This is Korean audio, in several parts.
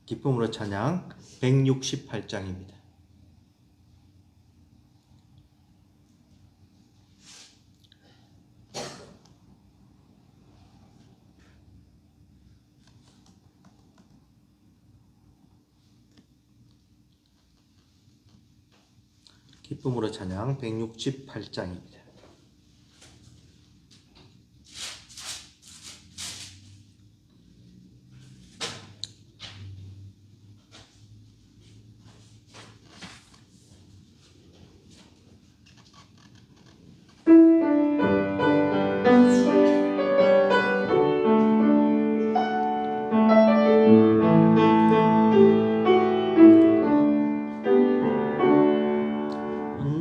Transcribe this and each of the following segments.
기쁨으로 찬양 168장입니다. 기쁨으로 찬양 168장입니다.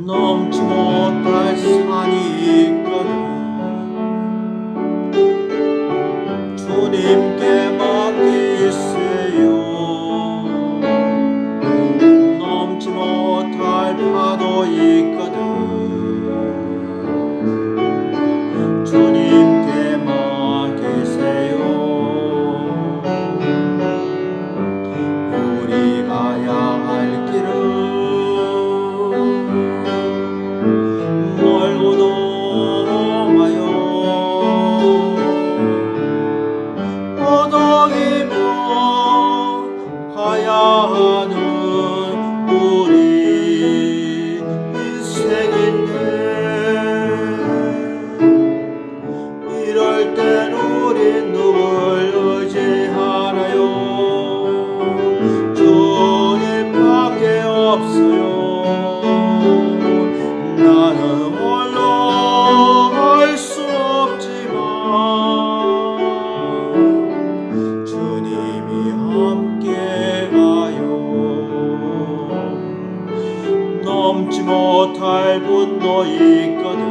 넘지 못할 산이 있거든 주님께 맡기세요. 넘지 못할 파도 있거든 주님께 맡기세요. 우리 가야 할 길은 넘지 못할 분도 있거든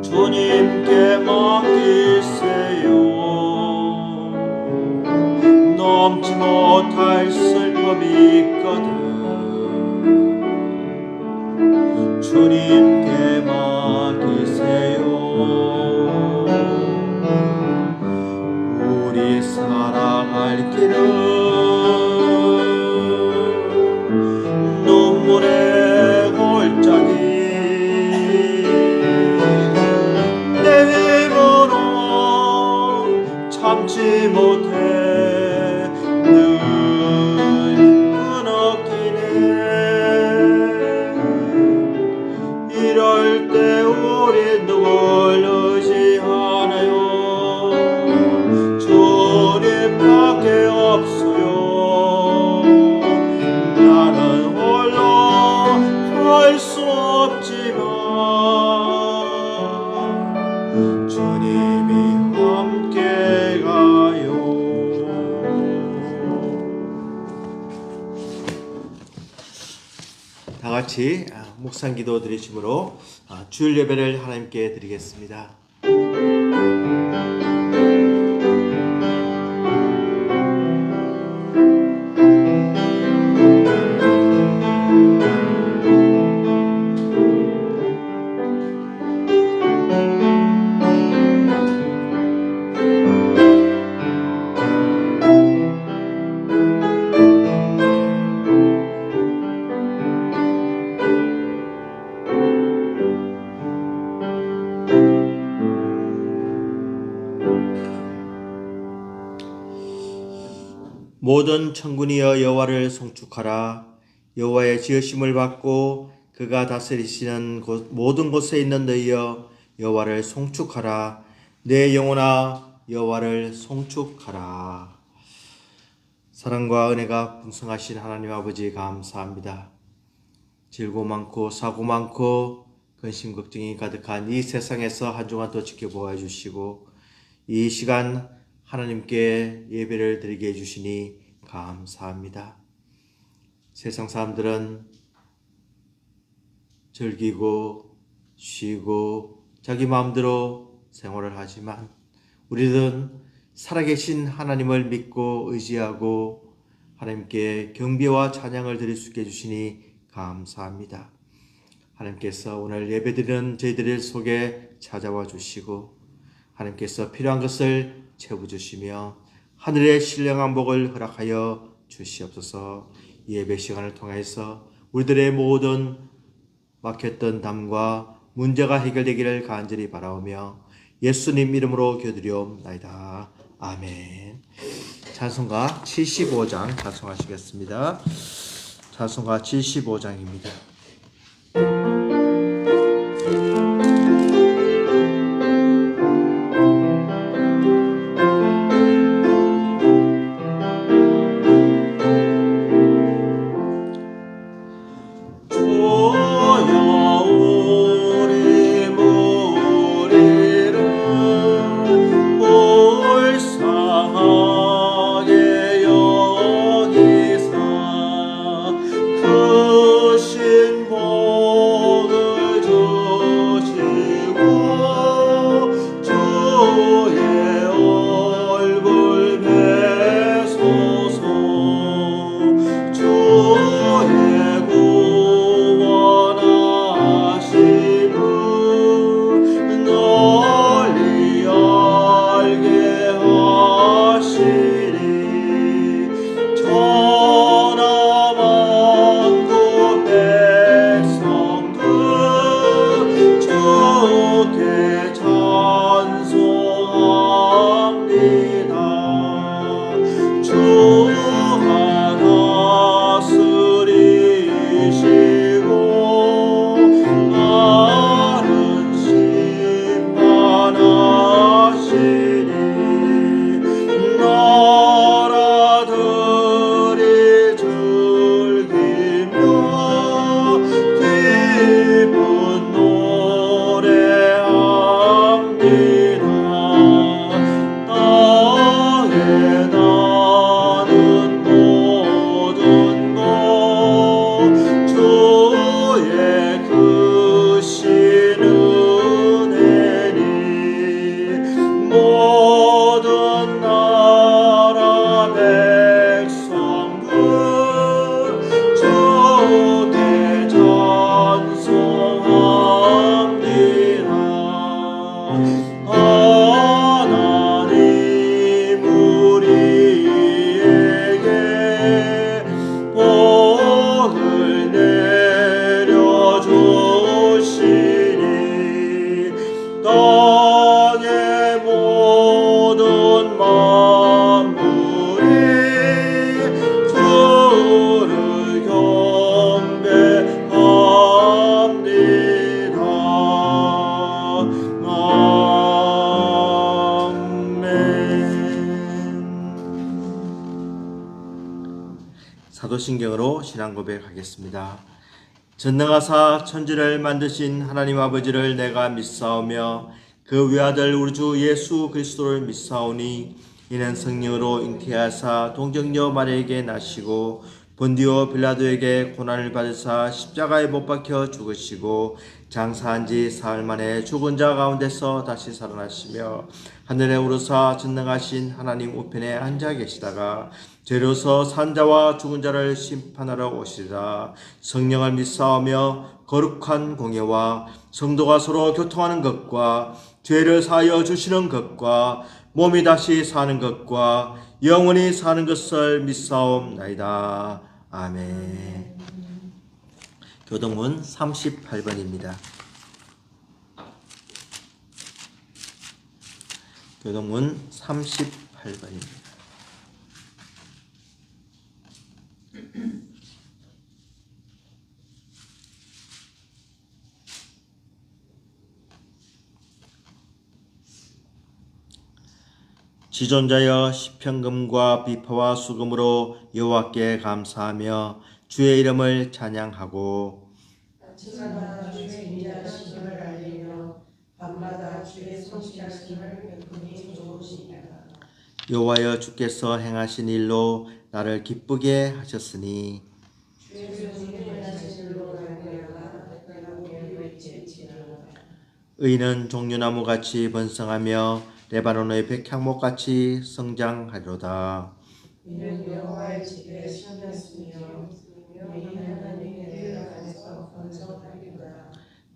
주님께 맡기세요. 넘지 못할 슬픔이 있거든 주님께 맡기세요. 우리 살아갈 길은 눈물의 골짜기 내 힘으로 참지 못해 늘 흐느끼네. 이럴 때 우리 누굴 의지하나요? 주님밖에 없어요. 할 수 없지만 주님이 함께 가요. 다 같이 묵상 기도 드리심으로 주일 예배를 하나님께 드리겠습니다. 모든 천군이여 여호와를 송축하라. 여호와의 지으심을 받고 그가 다스리시는 모든 곳에 있는 너희여 여호와를 송축하라. 내 영혼아 여호와를 송축하라. 사랑과 은혜가 풍성하신 하나님 아버지 감사합니다. 질고 많고 사고 많고 근심 걱정이 가득한 이 세상에서 한 주간 더 지켜보아 주시고 이 시간 하나님께 예배를 드리게 해주시니 감사합니다. 세상 사람들은 즐기고 쉬고 자기 마음대로 생활을 하지만 우리는 살아계신 하나님을 믿고 의지하고 하나님께 경배와 찬양을 드릴 수 있게 해주시니 감사합니다. 하나님께서 오늘 예배드리는 저희들 속에 찾아와 주시고 하나님께서 필요한 것을 채워주시며 하늘의 신령한 복을 허락하여 주시옵소서. 이 예배 시간을 통해서 우리들의 모든 막혔던 담과 문제가 해결되기를 간절히 바라오며 예수님 이름으로 기도드리옵나이다. 아멘. 찬송가 75장 찬송하시겠습니다. 찬송가 75장입니다. 사도신경으로 신앙 고백하겠습니다. 전능하사 천지를 만드신 하나님 아버지를 내가 믿사오며 그 외아들 우리 주 예수 그리스도를 믿사오니 이는 성령으로 잉태하사 동정녀 마리아에게 나시고 본디오 빌라도에게 고난을 받으사 십자가에 못 박혀 죽으시고 장사한 지 사흘 만에 죽은 자 가운데서 다시 살아나시며 하늘에 오르사 전능하신 하나님 우편에 앉아 계시다가 죄로서 산 자와 죽은 자를 심판하러 오시리라. 성령을 믿사오며 거룩한 공예와 성도가 서로 교통하는 것과 죄를 사하여 주시는 것과 몸이 다시 사는 것과 영원히 사는 것을 믿사옵나이다. 아멘. 교동문 38번입니다. 교동문 38번입니다. 지존자여 시편금과 비파와 수금으로 여호와께 감사하며 주의 이름을 찬양하고 아침마다 주의 인자하심을 알리며 밤마다 주의 성실하심을 베푸니 좋으시니라. 여호와여 주께서 행하신 일로 나를 기쁘게 하셨으니 주의 손이 하신 일로 말미암아 내가 위를 지지라. 의는 종려나무같이 번성하며 레바논의 백향목같이 성장하리로다. 이는 여호와의 집에 심렸으며 영이 하나님의 뜰 안에서 번성하리로다.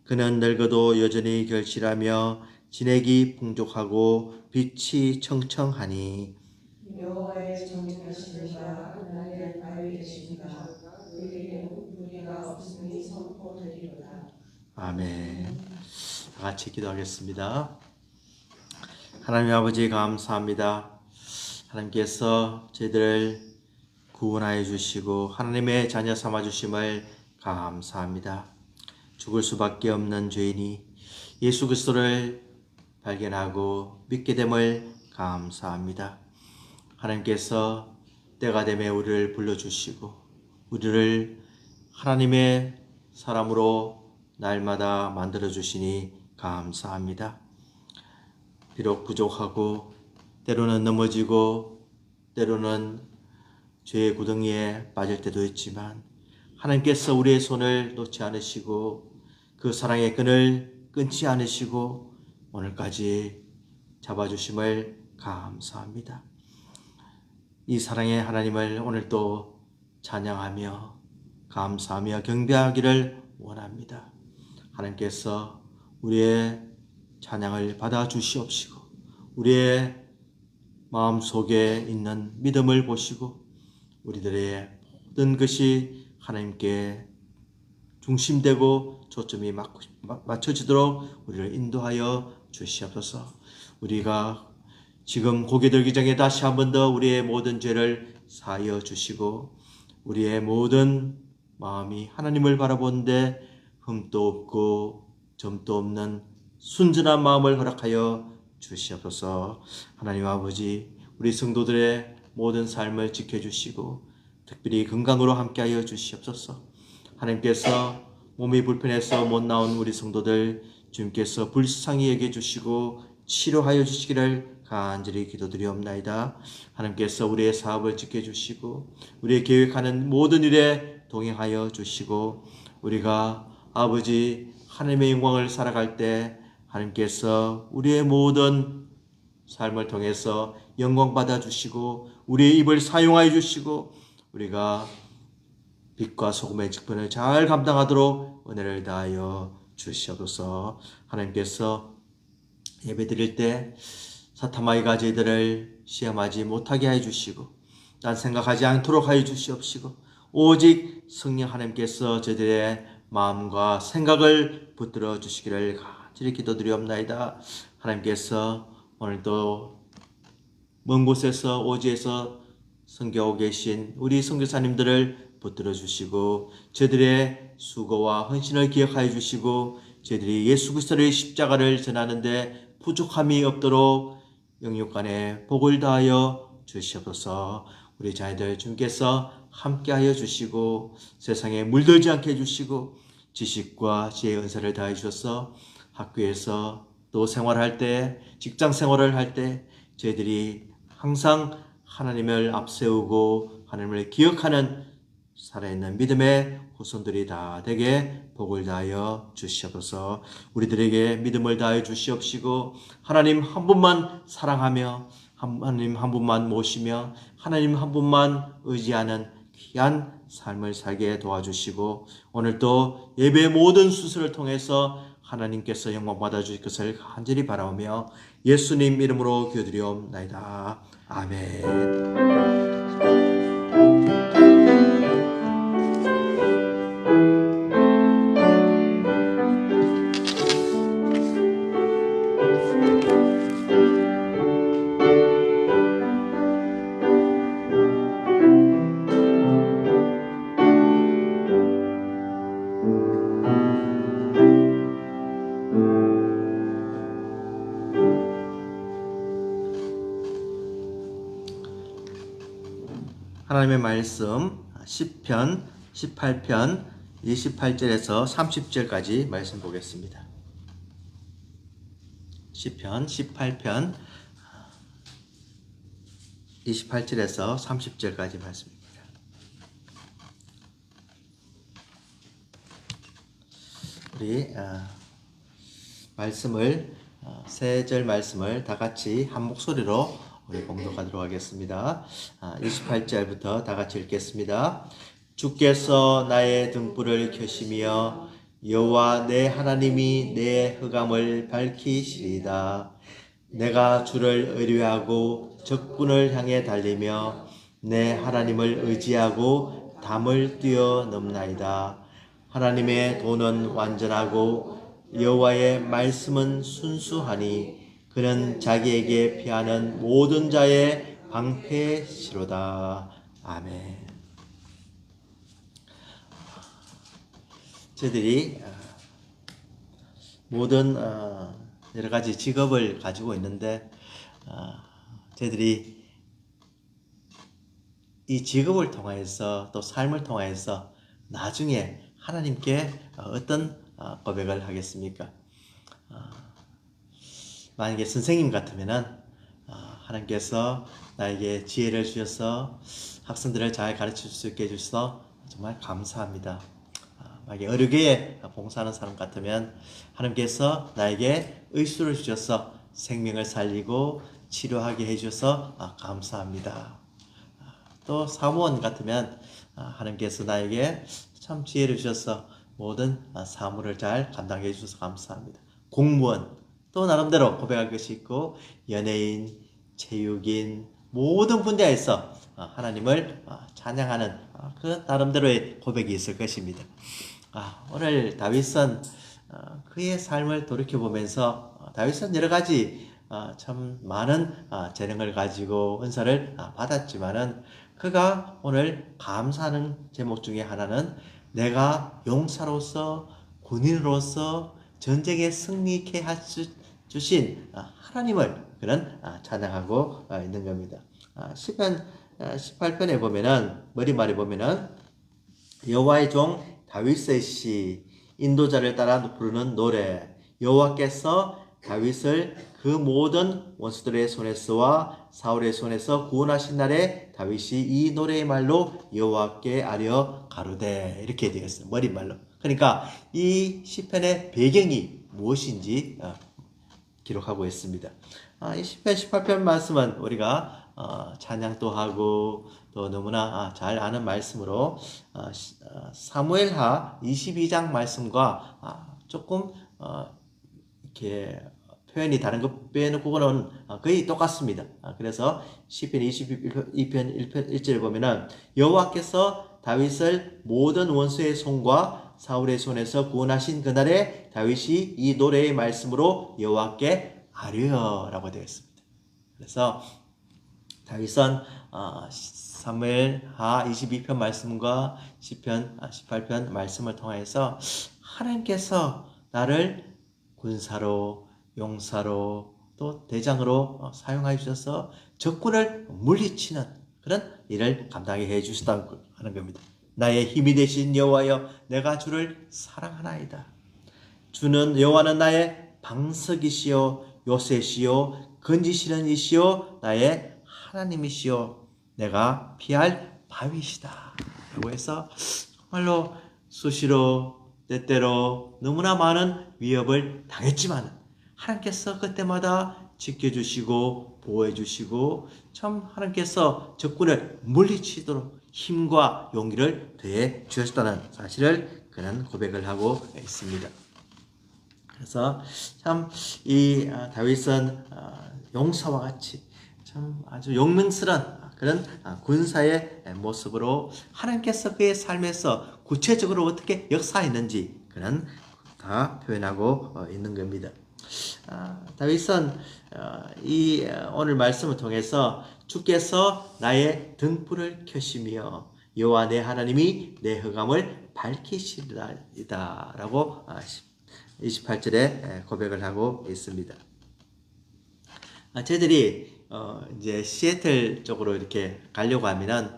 그는 늙어도 여전히 결실하며 진액이 풍족하고 빛이 청청하니 여호와의 정직하시니가 나의 바위 되십니다. 그에게는 무리가 없으니 선포되리로다. 아멘. 다 같이 기도하겠습니다. 하나님 아버지 감사합니다. 하나님께서 저희들을 구원하여 주시고 하나님의 자녀 삼아 주심을 감사합니다. 죽을 수밖에 없는 죄인이 예수 그리스도를 발견하고 믿게 됨을 감사합니다. 하나님께서 때가 되면 우리를 불러주시고 우리를 하나님의 사람으로 날마다 만들어주시니 감사합니다. 비록 부족하고 때로는 넘어지고 때로는 죄의 구덩이에 빠질 때도 있지만 하나님께서 우리의 손을 놓지 않으시고 그 사랑의 끈을 끊지 않으시고 오늘까지 잡아주심을 감사합니다. 이 사랑의 하나님을 오늘도 찬양하며 감사하며 경배하기를 원합니다. 하나님께서 우리의 찬양을 받아 주시옵시고 우리의 마음속에 있는 믿음을 보시고 우리들의 모든 것이 하나님께 중심되고 초점이 맞춰지도록 우리를 인도하여 주시옵소서. 우리가 지금 고개 들기 전에 다시 한 번 더 우리의 모든 죄를 사하여 주시고 우리의 모든 마음이 하나님을 바라보는데 흠도 없고 점도 없는 순전한 마음을 허락하여 주시옵소서. 하나님 아버지, 우리 성도들의 모든 삶을 지켜주시고 특별히 건강으로 함께하여 주시옵소서. 하나님께서 몸이 불편해서 못 나온 우리 성도들 주님께서 불쌍히 여겨주시고 치료하여 주시기를 간절히 기도드리옵나이다. 하나님께서 우리의 사업을 지켜주시고 우리의 계획하는 모든 일에 동행하여 주시고 우리가 아버지 하나님의 영광을 살아갈 때 하나님께서 우리의 모든 삶을 통해서 영광 받아 주시고 우리의 입을 사용하여 주시고 우리가 빛과 소금의 직분을 잘 감당하도록 은혜를 다하여 주시옵소서. 하나님께서 예배 드릴 때 사타마귀가 저희들을 시험하지 못하게 하여 주시고 딴 생각하지 않도록 하여 주시옵시고 오직 성령 하나님께서 저희들의 마음과 생각을 붙들어 주시기를 간절히 기도드리옵나이다. 하나님께서 오늘도 먼 곳에서 오지에서 선교하고 계신 우리 선교사님들을 붙들어 주시고 저희들의 수고와 헌신을 기억하여 주시고 저희들이 예수 그리스도의 십자가를 전하는데 부족함이 없도록 영육간에 복을 다하여 주시옵소서. 우리 자녀들 주님께서 함께하여 주시고 세상에 물들지 않게 해주시고 지식과 지혜의 은사를 다해 주셔서 학교에서 또 생활할 때 직장 생활을 할 때 저희들이 항상 하나님을 앞세우고 하나님을 기억하는 살아있는 믿음의 후손들이 다 되게 복을 다하여 주시옵소서. 우리들에게 믿음을 다하여 주시옵시고 하나님 한 분만 사랑하며 하나님 한 분만 모시며 하나님 한 분만 의지하는 귀한 삶을 살게 도와주시고 오늘도 예배의 모든 수술을 통해서 하나님께서 영광 받아주실 것을 간절히 바라오며 예수님 이름으로 기도드리옵나이다. 아멘. 하나님의 말씀 시편 18편 28절에서 30절까지 말씀 보겠습니다. 시편 18편 28절에서 30절까지 말씀입니다. 우리 말씀을 세 절 말씀을 다 같이 한 목소리로 우리 봉독하도록 하겠습니다. 28절부터 다 같이 읽겠습니다. 주께서 나의 등불을 켜시며 여호와 내 하나님이 내 흑암을 밝히시리다. 내가 주를 의뢰하고 적군을 향해 달리며 내 하나님을 의지하고 담을 뛰어넘나이다. 하나님의 도는 완전하고 여호와의 말씀은 순수하니 그는 자기에게 피하는 모든 자의 방패시로다. 아멘. 저희들이 모든 여러 가지 직업을 가지고 있는데 저희들이 이 직업을 통하여서 또 삶을 통하여서 나중에 하나님께 어떤 고백을 하겠습니까? 만약에 선생님 같으면은 하나님께서 나에게 지혜를 주셔서 학생들을 잘 가르칠 수 있게 해주셔서 정말 감사합니다. 만약에 의료계에 봉사하는 사람 같으면 하나님께서 나에게 의술을 주셔서 생명을 살리고 치료하게 해주셔서 감사합니다. 또 사무원 같으면 하나님께서 나에게 참 지혜를 주셔서 모든 사무를 잘 감당해 주셔서 감사합니다. 공무원 또 나름대로 고백할 것이 있고 연예인, 체육인 모든 분야에서 하나님을 찬양하는 그 나름대로의 고백이 있을 것입니다. 오늘 다윗은 그의 삶을 돌이켜보면서 다윗은 여러 가지 참 많은 재능을 가지고 은사를 받았지만은 그가 오늘 감사하는 제목 중에 하나는 내가 용사로서 군인으로서 전쟁에 승리케 주신 하나님을 그는 찬양하고 있는 겁니다. 시편 18편에 보면은 머리말에 보면은 여호와의 종 다윗의 시 인도자를 따라 부르는 노래 여호와께서 다윗을 그 모든 원수들의 손에서와 사울의 손에서 구원하신 날에 다윗이 이 노래의 말로 여호와께 아뢰어 가로되 이렇게 되었어요. 머릿말로. 그러니까 이 시편의 배경이 무엇인지 기록하고 있습니다. 이 시편 18편 말씀은 우리가 찬양도 하고 또 너무나 잘 아는 말씀으로 사무엘하 22장 말씀과 조금 이렇게 표현이 다른 것 빼놓고는 거의 똑같습니다. 그래서 시편 22편 1절을 보면은 여호와께서 다윗을 모든 원수의 손과 사울의 손에서 구원하신 그날에 다윗이 이 노래의 말씀으로 여호와께 아뢰어라고 되어 있습니다. 그래서 다윗은 사무엘하 22편 말씀과 시편 18편 말씀을 통해서 하나님께서 나를 군사로 용사로 또 대장으로 사용하여 주셔서 적군을 물리치는 그런 일을 감당해 주셨다는 하는 겁니다. 나의 힘이 되신 여호와여 내가 주를 사랑하나이다. 주는 여호와는 나의 방석이시요 요새시요 건지시는 이시요 나의 하나님이시요 내가 피할 바위시다 라고 해서 정말로 수시로 때때로 너무나 많은 위협을 당했지만 하나님께서 그때마다 지켜주시고 보호해주시고 참 하나님께서 적군을 물리치도록 힘과 용기를 더해 주셨다는 사실을 그는 고백을 하고 있습니다. 그래서 참 이 다윗은 용사와 같이 참 아주 용맹스러운 그런 군사의 모습으로 하나님께서 그의 삶에서 구체적으로 어떻게 역사했는지 그는 다 표현하고 있는 겁니다. 다윗은 이 오늘 말씀을 통해서 주께서 나의 등불을 켜시며 여호와 내 하나님이 내 흑암을 밝히시리이다 라고 28절에 고백을 하고 있습니다. 저희들이 이제 시애틀 쪽으로 이렇게 가려고 하면은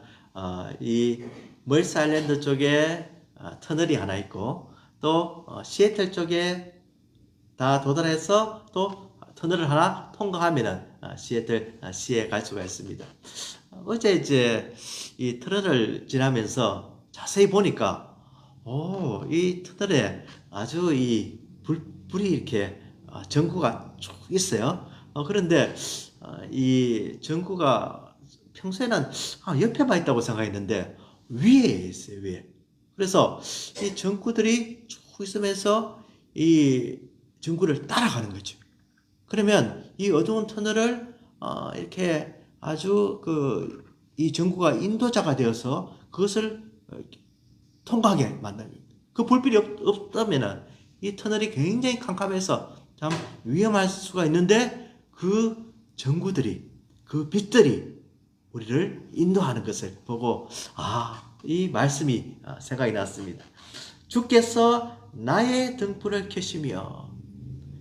이 멀스 아일랜드 쪽에 터널이 하나 있고 또 시애틀 쪽에 다 도달해서 또 터널을 하나 통과하면은 시애틀 시에 갈 수가 있습니다. 어제 이제 이 터널을 지나면서 자세히 보니까 이 터널에 아주 이 불이 이렇게 전구가 쭉 있어요. 그런데 이 전구가 평소에는 옆에만 있다고 생각했는데 위에 있어요. 위에. 그래서 이 전구들이 쭉 있으면서 이 전구를 따라가는 거죠. 그러면 이 어두운 터널을 이렇게 아주 이 전구가 인도자가 되어서 그것을 통과하게 만드는 겁니다. 그 불빛이 없다면은 이 터널이 굉장히 캄캄해서 참 위험할 수가 있는데 그 전구들이, 그 빛들이 우리를 인도하는 것을 보고 이 말씀이 생각이 났습니다. 주께서 나의 등불을 켜시며,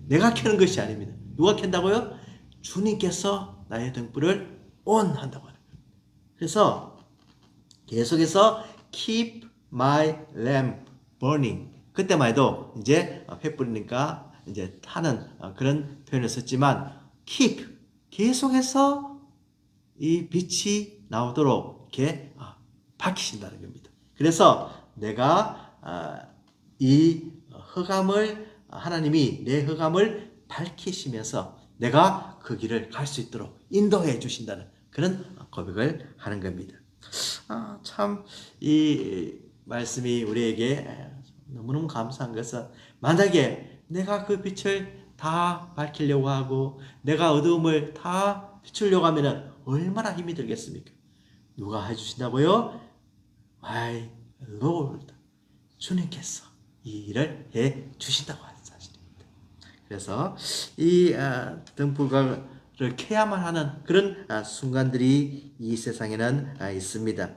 내가 켜는 것이 아닙니다. 누가 켠다고요? 주님께서 나의 등불을 ON 한다고 하는 거예요. 그래서 계속해서 keep my lamp burning. 그때만 해도 이제 횃불이니까 이제 타는 그런 표현을 썼지만 keep, 계속해서 이 빛이 나오도록 이렇게 밝히신다는 겁니다. 그래서 내가 이 흑암을, 하나님이 내 흑암을 밝히시면서 내가 그 길을 갈 수 있도록 인도해 주신다는 그런 고백을 하는 겁니다. 참 이 말씀이 우리에게 너무너무 감사한 것은, 만약에 내가 그 빛을 다 밝히려고 하고 내가 어두움을 다 비추려고 하면 얼마나 힘이 들겠습니까? 누가 해주신다고요? My Lord, 주님께서 이 일을 해 주신다고 하는 사실입니다. 그래서 이 등불을 켜야만 하는 그런 순간들이 이 세상에는 있습니다.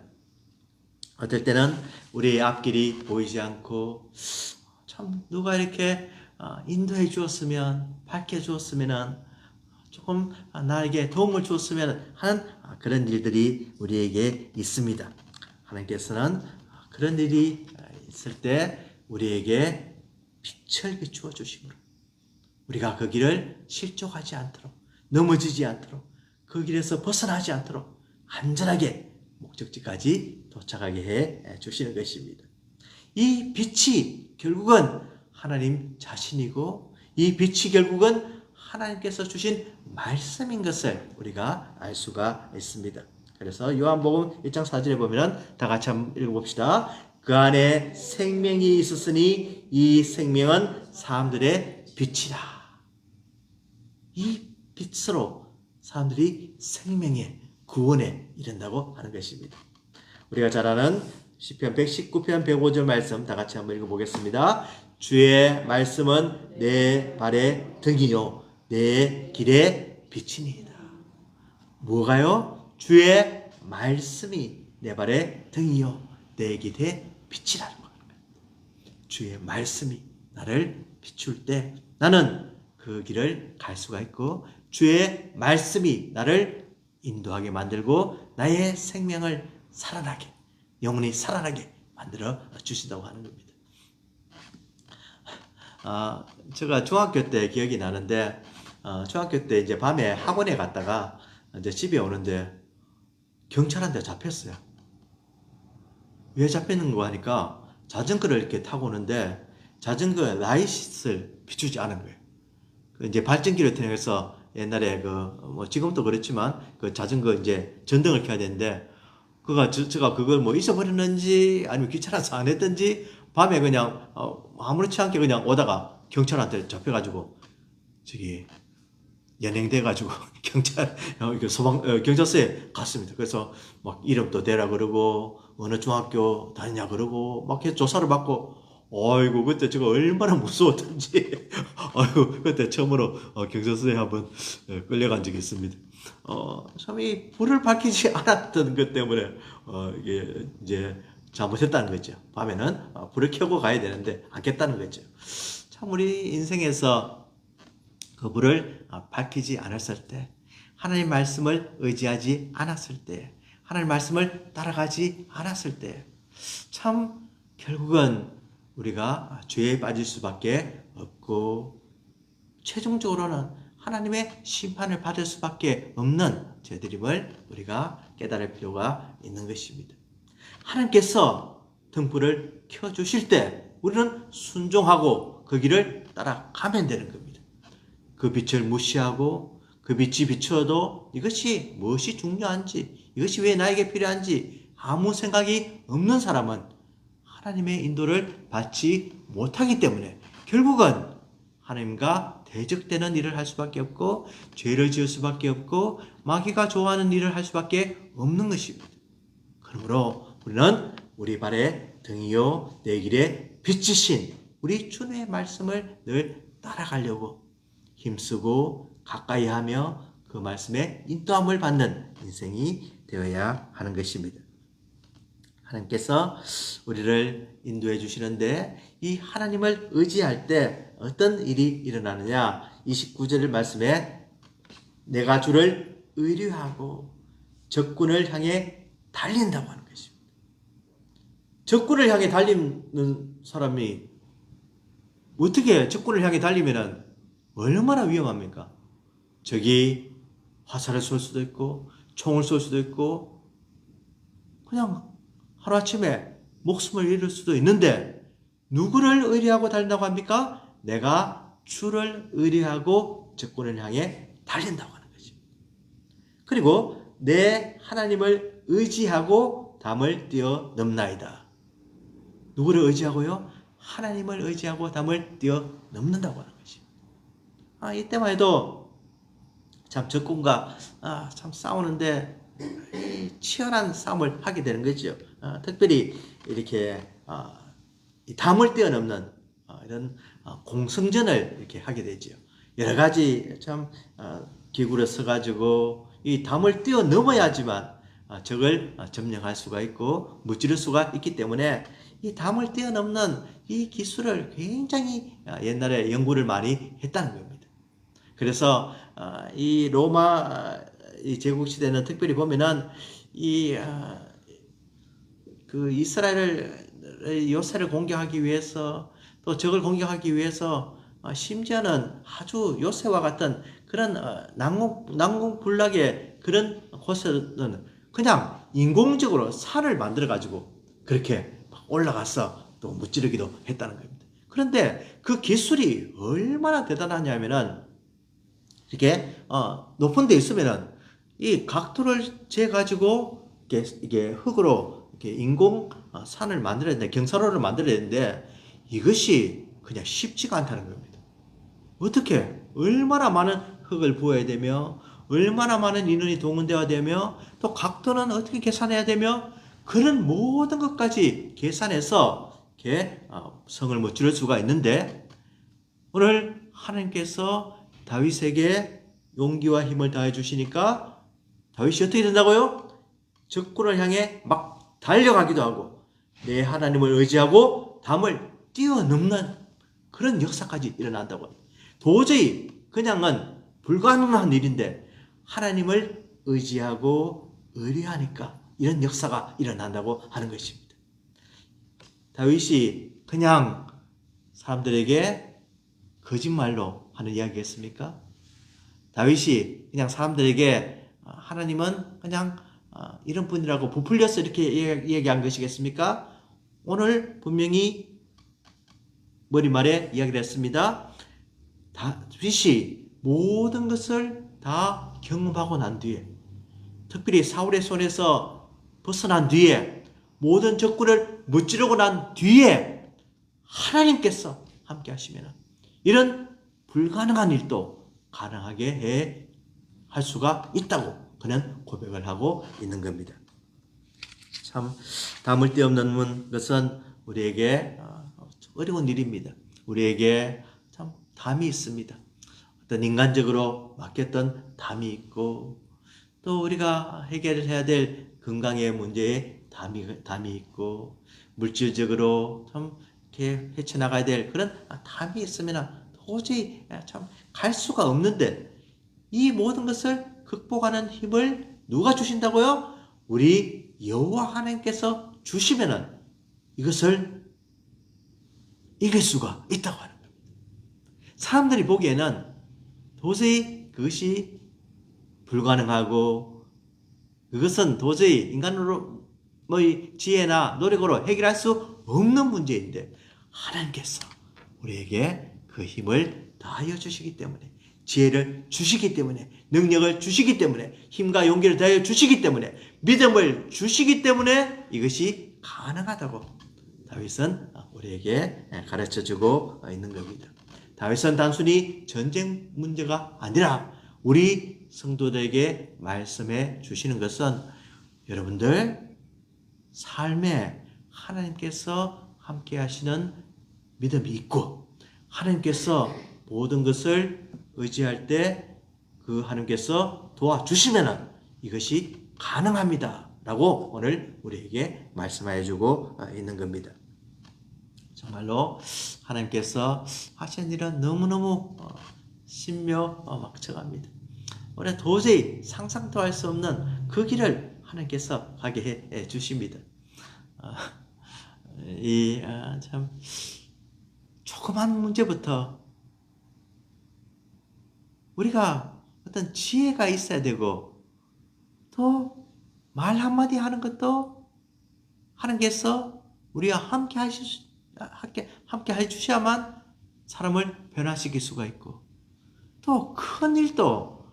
어떨 때는 우리의 앞길이 보이지 않고 참 누가 이렇게 인도해 주었으면, 밝혀 주었으면, 조금 나에게 도움을 주었으면 하는 그런 일들이 우리에게 있습니다. 하나님께서는 그런 일이 있을 때 우리에게 빛을 비추어 주심으로 우리가 그 길을 실족하지 않도록, 넘어지지 않도록, 그 길에서 벗어나지 않도록 안전하게 목적지까지 도착하게 해 주시는 것입니다. 이 빛이 결국은 하나님 자신이고, 이 빛이 결국은 하나님께서 주신 말씀인 것을 우리가 알 수가 있습니다. 그래서 요한복음 1장 4절에 보면 다 같이 한번 읽어봅시다. 그 안에 생명이 있었으니 이 생명은 사람들의 빛이라. 이 빛으로 사람들이 생명의 구원에 이른다고 하는 것입니다. 우리가 잘 아는 시편 119편 105절 말씀 다 같이 한번 읽어보겠습니다. 주의 말씀은 내 발의 등이요 내 길의 빛이니이다. 뭐가요? 주의 말씀이 내 발의 등이요 내 길의 빛이라는 겁니다. 주의 말씀이 나를 비출 때 나는 그 길을 갈 수가 있고, 주의 말씀이 나를 인도하게 만들고 나의 생명을 살아나게, 영혼이 살아나게 만들어 주신다고 하는 겁니다. 제가 중학교 때 기억이 나는데, 중학교 때 이제 밤에 학원에 갔다가 이제 집에 오는데 경찰한테 잡혔어요. 왜 잡혔는 거 하니까 자전거를 이렇게 타고 오는데 자전거 라이트를 비추지 않은 거예요. 이제 발전기를 통해서 옛날에 뭐 지금도 그렇지만 그 자전거 이제 전등을 켜야 되는데 제가 그걸 뭐 잊어버렸는지 아니면 귀찮아서 안 했든지 밤에 그냥 아무렇지 않게 그냥 오다가 경찰한테 잡혀가지고 저기 연행돼가지고 경찰서에 갔습니다. 그래서 막 이름도 대라 그러고 어느 중학교 다니냐 그러고 막 조사를 받고, 아이고 그때 제가 얼마나 무서웠던지 아이고 그때 처음으로 경찰서에 한번 끌려간 적이 있습니다. 참 이 불을 밝히지 않았던 것 때문에 이게 이제 잘못했다는 거죠. 밤에는 불을 켜고 가야 되는데 안 켰다는 거죠. 참 우리 인생에서 그 불을 밝히지 않았을 때, 하나님 말씀을 의지하지 않았을 때, 하나님 말씀을 따라가지 않았을 때, 참 결국은 우리가 죄에 빠질 수밖에 없고, 최종적으로는 하나님의 심판을 받을 수밖에 없는 죄들임을 우리가 깨달을 필요가 있는 것입니다. 하나님께서 등불을 켜주실 때 우리는 순종하고 그 길을 따라가면 되는 겁니다. 그 빛을 무시하고 그 빛이 비추어도 이것이 무엇이 중요한지, 이것이 왜 나에게 필요한지 아무 생각이 없는 사람은 하나님의 인도를 받지 못하기 때문에 결국은 하나님과 대적되는 일을 할 수밖에 없고 죄를 지을 수밖에 없고 마귀가 좋아하는 일을 할 수밖에 없는 것입니다. 그러므로 우리는 우리 발의 등이요 내 길의 빛이신 우리 주님의 말씀을 늘 따라가려고 힘쓰고 가까이 하며 그 말씀에 인도함을 받는 인생이 되어야 하는 것입니다. 하나님께서 우리를 인도해 주시는데 이 하나님을 의지할 때 어떤 일이 일어나느냐? 29절 말씀에 내가 주를 의뢰하고 적군을 향해 달린다고 하는 것입니다. 적군을 향해 달리는 사람이 어떻게 적군을 향해 달리면 얼마나 위험합니까? 적이 화살을 쏠 수도 있고 총을 쏠 수도 있고 그냥 하루아침에 목숨을 잃을 수도 있는데 누구를 의뢰하고 달린다고 합니까? 내가 주를 의뢰하고 적군을 향해 달린다고 하는 것입니다. 그리고 내 하나님을 의지하고 담을 뛰어넘나이다. 누구를 의지하고요? 하나님을 의지하고 담을 뛰어넘는다고 하는 것입니다. 이때만 해도 참 적군과 참 싸우는데 치열한 싸움을 하게 되는 거죠. 특별히 이렇게 담을 뛰어넘는 이런 공성전을 이렇게 하게 되죠. 여러 가지 참 기구를 써가지고 이 담을 뛰어넘어야지만 적을 점령할 수가 있고 무찌를 수가 있기 때문에 이 담을 뛰어넘는 이 기술을 굉장히 옛날에 연구를 많이 했다는 겁니다. 그래서 이 로마 이 제국 시대는 특별히 보면은 그 이스라엘을 요새를 공격하기 위해서 또 적을 공격하기 위해서 심지어는 아주 요새와 같은 그런 난공불락의 그런 곳에는 그냥 인공적으로 산을 만들어 가지고 그렇게 올라가서 또 무찌르기도 했다는 겁니다. 그런데 그 기술이 얼마나 대단하냐면은 이렇게 높은 데 있으면은 이 각도를 재 가지고 이게 흙으로 이렇게 인공 산을 만들어야 되는데 경사로를 만들어야 되는데 이것이 그냥 쉽지가 않다는 겁니다. 어떻게 얼마나 많은 흙을 부어야 되며 얼마나 많은 인원이 동원되어야 되며 또 각도는 어떻게 계산해야 되며 그런 모든 것까지 계산해서 이렇게 성을 무찌를 수가 있는데 오늘 하나님께서 다윗에게 용기와 힘을 다해 주시니까 다윗이 어떻게 된다고요? 적군을 향해 막 달려가기도 하고 내 하나님을 의지하고 담을 뛰어넘는 그런 역사까지 일어난다고 합니다. 도저히 그냥은 불가능한 일인데 하나님을 의지하고 의뢰하니까 이런 역사가 일어난다고 하는 것입니다. 다윗이 그냥 사람들에게 거짓말로 하는 이야기겠습니까? 다윗이 그냥 사람들에게 하나님은 그냥 이런 분이라고 부풀려서 이렇게 얘기한 것이겠습니까? 오늘 분명히 머리말에 이야기를 했습니다. 다윗이 모든 것을 다 경험하고 난 뒤에 특별히 사울의 손에서 벗어난 뒤에 모든 적군을 무찌르고 난 뒤에 하나님께서 함께 하시면 이런 불가능한 일도 가능하게 할 수가 있다고 그는 고백을 하고 있는 겁니다. 참 담을 데 없는 것은 우리에게 어려운 일입니다. 우리에게 참 담이 있습니다. 어떤 인간적으로 맡겼던 담이 있고 또 우리가 해결해야 될 건강의 문제에 담이 있고 물질적으로 참 이렇게 헤쳐나가야 될 그런 담이 있으면 도저히 참 갈 수가 없는데 이 모든 것을 극복하는 힘을 누가 주신다고요? 우리 여호와 하나님께서 주시면은 이것을 이길 수가 있다고 하는 겁니다. 사람들이 보기에는 도저히 그것이 불가능하고 그것은 도저히 인간의 지혜나 노력으로 해결할 수 없는 문제인데 하나님께서 우리에게 그 힘을 다하여 주시기 때문에 지혜를 주시기 때문에 능력을 주시기 때문에 힘과 용기를 다하여 주시기 때문에 믿음을 주시기 때문에 이것이 가능하다고 다윗은 우리에게 가르쳐주고 있는 겁니다. 다윗은 단순히 전쟁 문제가 아니라 우리 성도들에게 말씀해 주시는 것은 여러분들 삶에 하나님께서 함께 하시는 믿음이 있고 하나님께서 모든 것을 의지할 때 그 하나님께서 도와주시면 이것이 가능합니다 라고 오늘 우리에게 말씀해 주고 있는 겁니다. 정말로 하나님께서 하시는 일은 너무너무 신묘막측합니다. 우리가 도저히 상상도 할 수 없는 그 길을 하나님께서 가게 해 주십니다. 참 조그만 문제부터 우리가 어떤 지혜가 있어야 되고 또 말 한마디 하는 것도 하나님께서 우리와 함께 해 주셔야만 사람을 변화시킬 수가 있고 또 큰 일도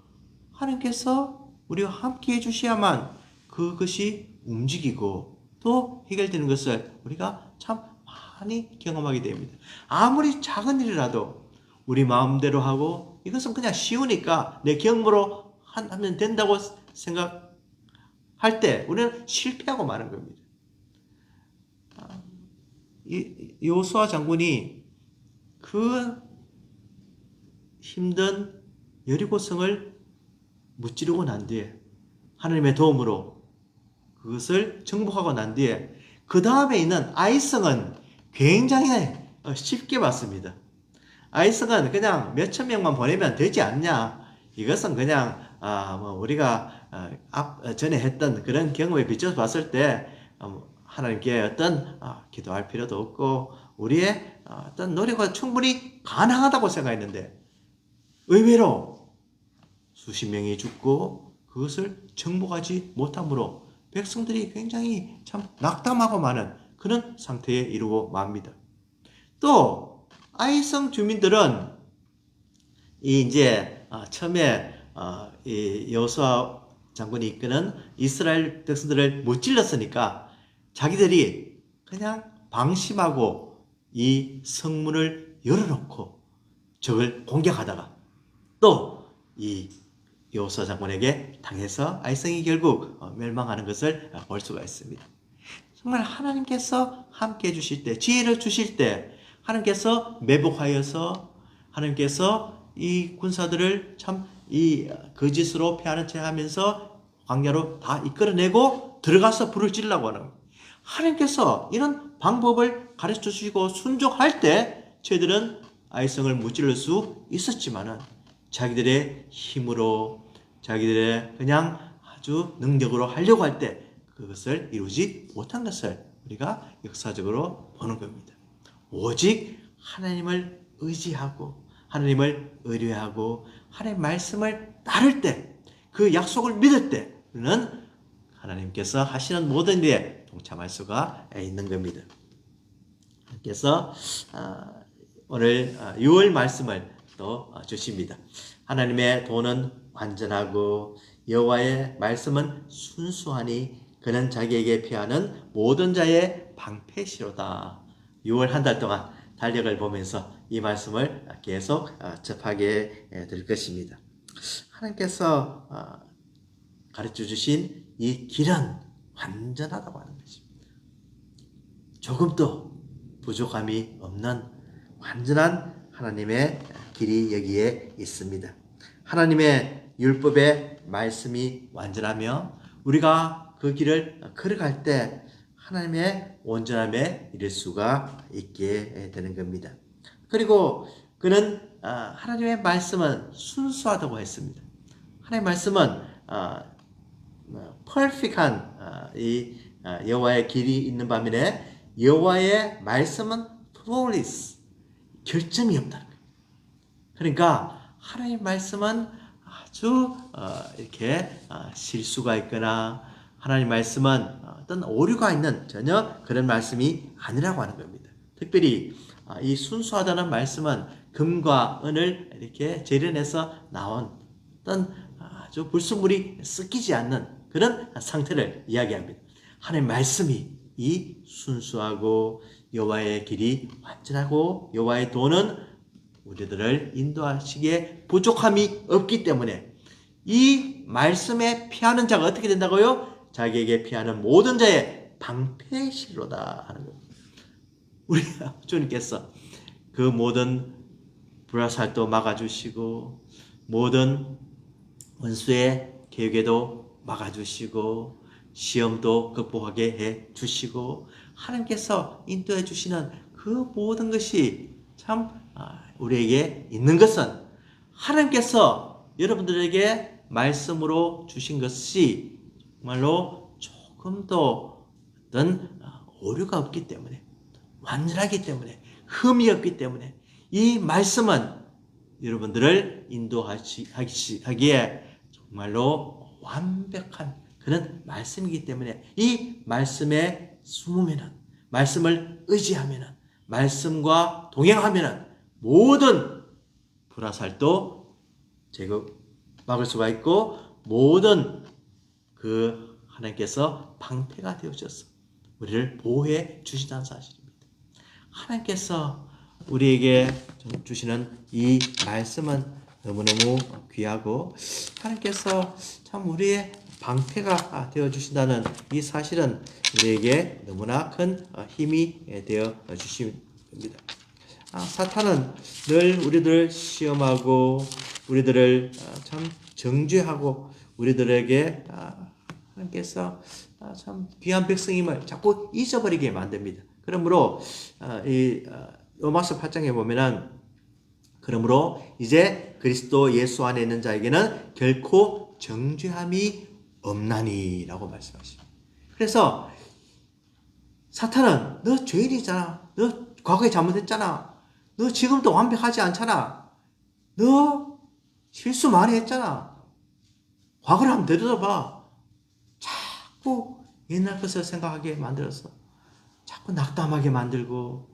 하나님께서 우리와 함께 해 주셔야만 그것이 움직이고 또 해결되는 것을 우리가 참 많이 경험하게 됩니다. 아무리 작은 일이라도 우리 마음대로 하고 이것은 그냥 쉬우니까 내 경험으로 하면 된다고 생각할 때 우리는 실패하고 마는 겁니다. 여호수아 장군이 그 힘든 여리고성을 무찌르고 난 뒤에 하나님의 도움으로 그것을 정복하고 난 뒤에 그 다음에 있는 아이성은 굉장히 쉽게 봤습니다. 아이성은 그냥 몇천 명만 보내면 되지 않냐. 이것은 그냥 우리가 전에 했던 그런 경험에 비춰서 봤을 때 하나님께 어떤 기도할 필요도 없고 우리의 어떤 노력은 충분히 가능하다고 생각했는데 의외로 수십 명이 죽고 그것을 정복하지 못함으로 백성들이 굉장히 참 낙담하고 마는 그런 상태에 이르고 맙니다. 또 아이성 주민들은 이제 처음에 이 여호수아 장군이 이끄는 이스라엘 백성들을 못 찔렀으니까 자기들이 그냥 방심하고 이 성문을 열어놓고 적을 공격하다가 또 이 여호수아 장군에게 당해서 아이성이 결국 멸망하는 것을 볼 수가 있습니다. 정말 하나님께서 함께 해주실 때, 지혜를 주실 때 하나님께서 매복하여서 하나님께서 이 군사들을 참 이 거짓으로 패하는 체 하면서 광야로 다 이끌어내고 들어가서 불을 지르려고 하는 거예요. 하나님께서 이런 방법을 가르쳐 주시고 순종할 때 저희들은 아이성을 무찌를 수 있었지만은 자기들의 힘으로 자기들의 그냥 아주 능력으로 하려고 할 때 그것을 이루지 못한 것을 우리가 역사적으로 보는 겁니다. 오직 하나님을 의지하고 하나님을 의뢰하고 하나님의 말씀을 따를 때 그 약속을 믿을 때 우리는 하나님께서 하시는 모든 일에 동참할 수가 있는 겁니다. 그래서 오늘 6월 말씀을 또 주십니다. 하나님의 도는 완전하고 여호와의 말씀은 순수하니 그는 자기에게 피하는 모든 자의 방패시로다. 6월 한 달 동안 달력을 보면서 이 말씀을 계속 접하게 될 것입니다. 하나님께서 가르쳐 주신 이 길은 완전하다고 하는 것입니다. 조금도 부족함이 없는 완전한 하나님의 길이 여기에 있습니다. 하나님의 율법의 말씀이 완전하며 우리가 그 길을 걸어갈 때 하나님의 온전함에 이를 수가 있게 되는 겁니다. 그리고 그는 하나님의 말씀은 순수하다고 했습니다. 하나님의 말씀은 퍼펙트한 이 여호와의 길이 있는 반면에 여호와의 말씀은 flawless, 결점이 없다는 거예요. 그러니까 하나님의 말씀은 아주 이렇게 실수가 있거나 하나님 말씀은 어떤 오류가 있는 전혀 그런 말씀이 아니라고 하는 겁니다. 특별히 이 순수하다는 말씀은 금과 은을 이렇게 재련해서 나온 어떤 아주 불순물이 섞이지 않는 그런 상태를 이야기합니다. 하나님 말씀이 이 순수하고 여호와의 길이 완전하고 여호와의 도는 우리들을 인도하시기에 부족함이 없기 때문에 이 말씀에 피하는 자가 어떻게 된다고요? 자기에게 피하는 모든 자의 방패의 실로다 하는 겁니다. 우리 주님께서 그 모든 불화살도 막아주시고 모든 원수의 계획에도 막아주시고 시험도 극복하게 해주시고 하나님께서 인도해 주시는 그 모든 것이 참 우리에게 있는 것은 하나님께서 여러분들에게 말씀으로 주신 것이 정말로 조금도 어떤 오류가 없기 때문에 완전하기 때문에 흠이 없기 때문에 이 말씀은 여러분들을 인도하기에 정말로 완벽한 그런 말씀이기 때문에 이 말씀에 숨으면은 말씀을 의지하면은 말씀과 동행하면은 모든 불화살도 막을 수가 있고 모든 그 하나님께서 방패가 되어주셔서 우리를 보호해 주시다는 사실입니다. 하나님께서 우리에게 주시는 이 말씀은 너무너무 귀하고 하나님께서 참 우리의 방패가 되어 주신다는 이 사실은 우리에게 너무나 큰 힘이 되어 주십니다. 사탄은 늘 우리들을 시험하고 우리들을 참 정죄하고 우리들에게 하나님께서 참 귀한 백성임을 자꾸 잊어버리게 만듭니다. 그러므로 이 로마서 8장에 보면은 그러므로 이제 그리스도 예수 안에 있는 자에게는 결코 정죄함이 없나니라고 말씀하십니다. 그래서 사탄은 너 죄인이잖아. 너 과거에 잘못했잖아. 너 지금도 완벽하지 않잖아. 너 실수 많이 했잖아. 과거를 한번 되돌아봐. 자꾸 옛날 것을 생각하게 만들어서 자꾸 낙담하게 만들고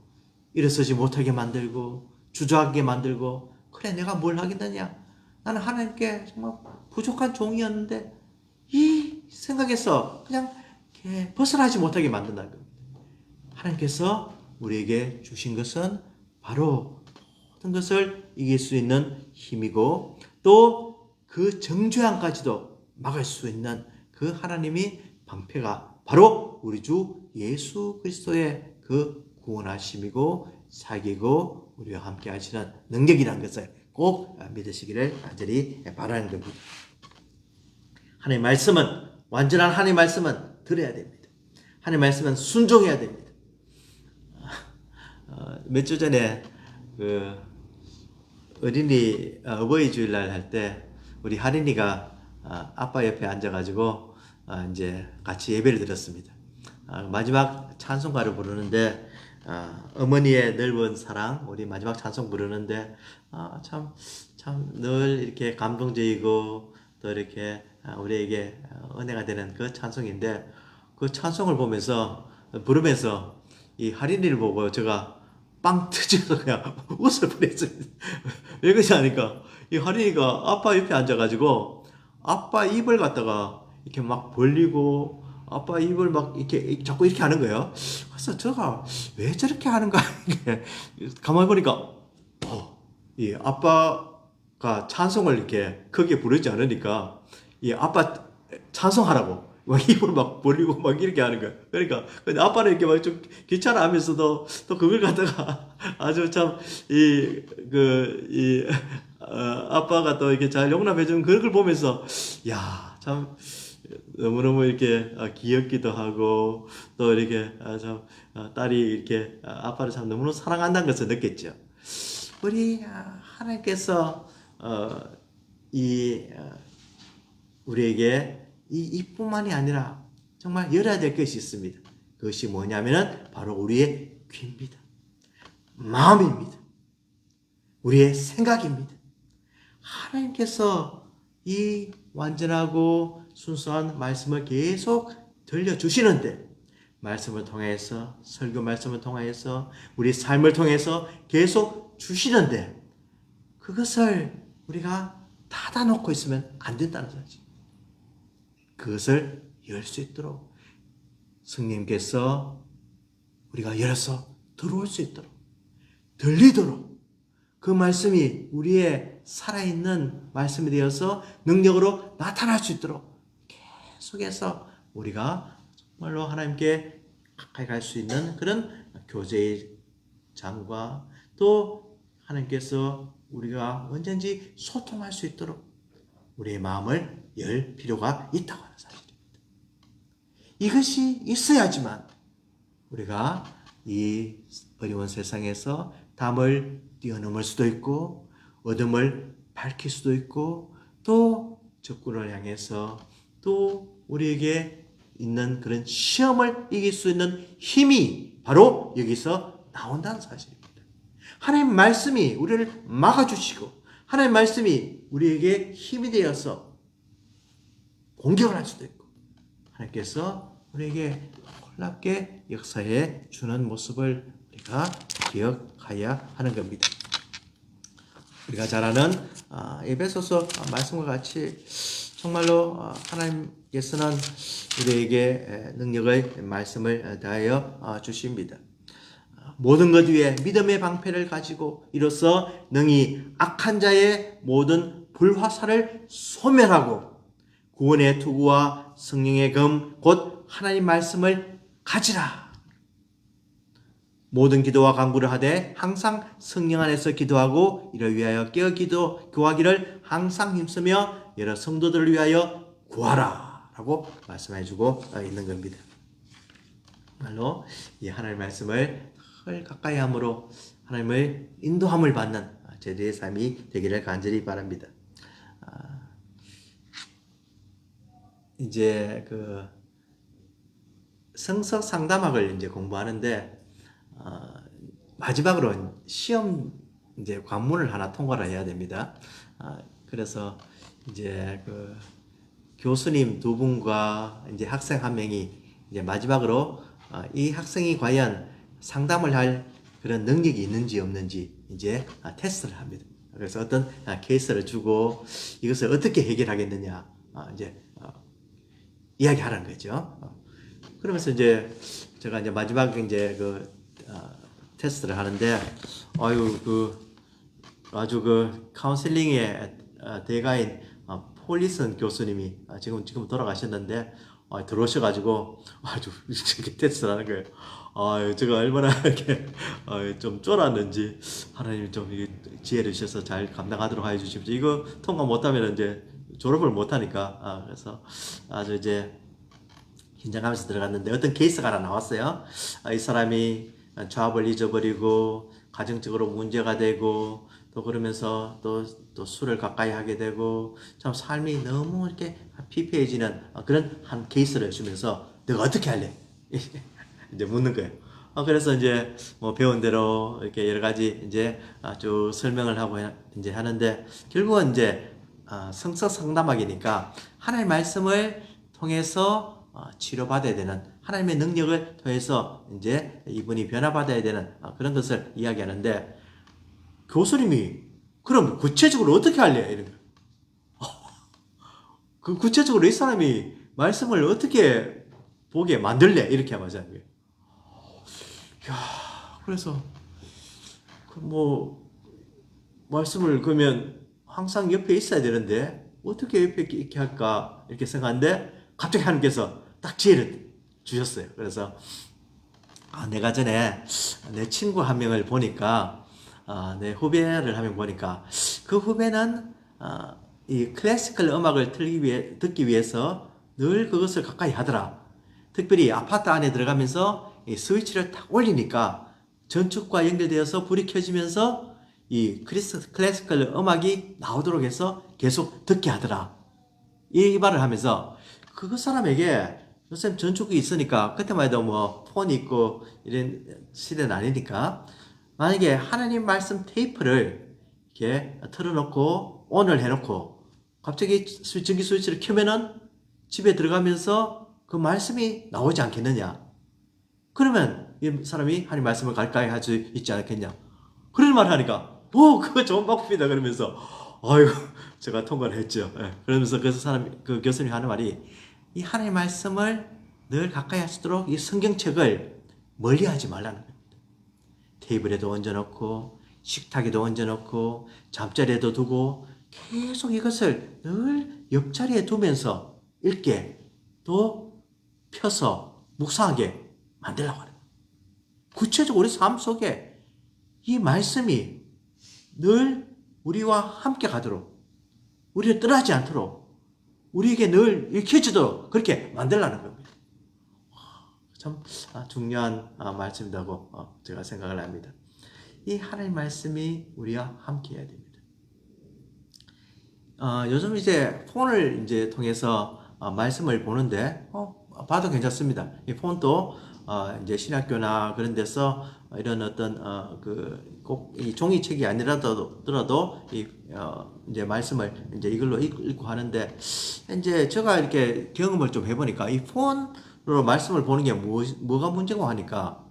일어서지 못하게 만들고 주저하게 만들고 그래 내가 뭘 하겠느냐. 나는 하나님께 정말 부족한 종이었는데 이 생각에서 그냥 벗어나지 못하게 만든다는 겁니다. 하나님께서 우리에게 주신 것은 바로 모든 것을 이길 수 있는 힘이고 또 그 정죄함까지도 막을 수 있는 그 하나님이 방패가 바로 우리 주 예수 그리스도의 그 구원하심이고 사기고 우리와 함께 하시는 능력이라는 것을 꼭 믿으시기를 간절히 바라는 겁니다. 하나님의 말씀은 완전한 하나님의 말씀은 들어야 됩니다. 하나님의 말씀은 순종해야 됩니다. 몇 주 전에 그 어버이 주일날 할 때 우리 할인이가 아빠 옆에 앉아가지고 이제 같이 예배를 드렸습니다. 마지막 찬송가를 부르는데 어머니의 넓은 사랑 우리 마지막 찬송 부르는데 참 늘 이렇게 감동적이고 또 이렇게 우리에게 은혜가 되는 그 찬송인데 그 찬송을 부르면서 이 할인이를 보고 제가 빵 터져서 그냥 웃을 뻔했습니다. 왜 그러지 않으니까 이 할인이가 아빠 옆에 앉아가지고 아빠 입을 갖다가 이렇게 막 벌리고 아빠 입을 막 이렇게 자꾸 이렇게 하는 거예요. 그래서 제가 왜 저렇게 하는가 가만히 보니까 이 아빠가 찬송을 이렇게 크게 부르지 않으니까 이 아빠 찬송하라고 막 입을 막 벌리고 막 이렇게 하는 거야. 그러니까 근데 아빠는 이렇게 막 좀 귀찮아하면서도 또 그걸 갖다가 아주 참 아빠가 또 이렇게 잘 용납해 주는 그걸 보면서 야, 참 너무너무 이렇게 귀엽기도 하고 또 이렇게 참 딸이 이렇게 아빠를 참 너무너무 사랑한다는 것을 느꼈죠. 우리 하나님께서 우리에게 이뿐만이 아니라 정말 열어야 될 것이 있습니다. 그것이 뭐냐면은 바로 우리의 귀입니다. 마음입니다. 우리의 생각입니다. 하나님께서 이 완전하고 순수한 말씀을 계속 들려주시는데 말씀을 통해서 설교 말씀을 통해서 우리 삶을 통해서 계속 주시는데 그것을 우리가 닫아놓고 있으면 안 된다는 거죠. 그것을 열 수 있도록 성령님께서 우리가 열어서 들어올 수 있도록 들리도록 그 말씀이 우리의 살아있는 말씀이 되어서 능력으로 나타날 수 있도록 계속해서 우리가 정말로 하나님께 가까이 갈 수 있는 그런 교제의 장과 또 하나님께서 우리가 언제든지 소통할 수 있도록 우리의 마음을 열 필요가 있다고 하는 사실입니다. 이것이 있어야지만 우리가 이 어려운 세상에서 담을 뛰어넘을 수도 있고 어둠을 밝힐 수도 있고 또 적군을 향해서 또 우리에게 있는 그런 시험을 이길 수 있는 힘이 바로 여기서 나온다는 사실입니다. 하나님 말씀이 우리를 막아주시고 하나님 말씀이 우리에게 힘이 되어서 공격을 할 수도 있고 하나님께서 우리에게 놀랍게 역사해 주는 모습을 우리가 기억해야 하는 겁니다. 우리가 잘 아는 에베소서 말씀과 같이 정말로 하나님께서는 우리에게 능력의 말씀을 다하여 주십니다. 모든 것 위에 믿음의 방패를 가지고 이로써 능히 악한 자의 모든 불화살을 소멸하고 구원의 투구와 성령의 검 곧 하나님 말씀을 가지라. 모든 기도와 간구를 하되 항상 성령 안에서 기도하고 이를 위하여 깨어 구하기를 항상 힘쓰며 여러 성도들을 위하여 구하라 라고 말씀해주고 있는 겁니다. 정말로 이 하나님의 말씀을 늘 가까이 함으로 하나님의 인도함을 받는 제대의 삶이 되기를 간절히 바랍니다. 이제 그 성서 상담학을 이제 공부하는데 마지막으로 시험 이제 관문을 하나 통과를 해야 됩니다. 그래서 이제 그 교수님 두 분과 이제 학생 한 명이 이제 마지막으로 이 학생이 과연 상담을 할 그런 능력이 있는지 없는지 이제 테스트를 합니다. 그래서 어떤 케이스를 주고 이것을 어떻게 해결하겠느냐 이제 이야기하라는 거죠. 그러면서 이제 제가 이제 마지막 이제 그 테스트를 하는데 아주 그 카운슬링의 대가인 폴리슨 교수님이 지금 돌아가셨는데 들어오셔가지고 아주 이렇게 테스트를 하는 거예요. 제가 얼마나 이렇게 좀 쫄았는지 하나님 좀 지혜를 주셔서 잘 감당하도록 해주십시오. 이거 통과 못하면 이제 졸업을 못하니까 그래서 아주 이제 긴장하면서 들어갔는데 어떤 케이스가 하나 나왔어요. 이 사람이 조합을 잊어버리고 가정적으로 문제가 되고 또 그러면서 또 술을 가까이 하게 되고 참 삶이 너무 이렇게 피폐해지는 그런 한 케이스를 주면서 너가 어떻게 할래? 이제 묻는 거예요. 그래서 이제 뭐 배운 대로 이렇게 여러 가지 이제 쭉 설명을 하고 이제 하는데 결국은 이제 성서 상담학이니까 하나님의 말씀을 통해서 치료받아야 되는 하나님의 능력을 통해서 이제 이분이 변화받아야 되는 그런 것을 이야기하는데 교수님이 그럼 구체적으로 어떻게 할래? 이런 거예요. 그 구체적으로 이 사람이 말씀을 어떻게 보게 만들래? 이렇게 하자는 거예요. 그래서 뭐 말씀을 그러면 항상 옆에 있어야 되는데 어떻게 옆에 이렇게 할까 이렇게 생각하는데 갑자기 하나님께서 딱 지혜를 주셨어요. 그래서 내가 전에 내 친구 한 명을 보니까 내 후배를 한 명 보니까 그 후배는 이 클래시컬 음악을 듣기 위해서 늘 그것을 가까이 하더라. 특별히 아파트 안에 들어가면서 이 스위치를 딱 올리니까 전축과 연결되어서 불이 켜지면서 이 클래시컬 음악이 나오도록 해서 계속 듣게 하더라. 이 말을 하면서 그 사람에게 요새 전축이 있으니까 그때만 해도 뭐 폰이 있고 이런 시대는 아니니까 만약에 하나님 말씀 테이프를 이렇게 틀어놓고 ON을 해놓고 갑자기 전기 스위치를 켜면은 집에 들어가면서 그 말씀이 나오지 않겠느냐. 그러면 이 사람이 하나님 말씀을 가까이 할 수 있지 않겠냐. 그런 말을 하니까 그거 좋은 방법이다 그러면서 아이고 제가 통과를 했죠. 그러면서 그 교수님이 하는 말이 이 하나님 말씀을 늘 가까이 할 수 있도록 이 성경책을 멀리하지 말라는 겁니다. 테이블에도 얹어놓고 식탁에도 얹어놓고 잠자리에도 두고 계속 이것을 늘 옆자리에 두면서 읽게 또 펴서 묵상하게 만들려고 하는 거예요. 구체적으로 우리 삶 속에 이 말씀이 늘 우리와 함께 가도록, 우리를 떠나지 않도록, 우리에게 늘 읽혀지도록 그렇게 만들라는 겁니다. 참 중요한 말씀이라고 제가 생각을 합니다. 이 하나님 말씀이 우리와 함께 해야 됩니다. 요즘 이제 폰을 이제 통해서 말씀을 보는데 봐도 괜찮습니다. 이 폰도 이제 신학교나 그런 데서 이런 어떤 꼭 이 종이책이 아니라도 이제 말씀을 이제 이걸로 읽고 하는데, 이제 제가 이렇게 경험을 좀 해보니까 이 폰으로 말씀을 보는 게 뭐가 문제고 하니까,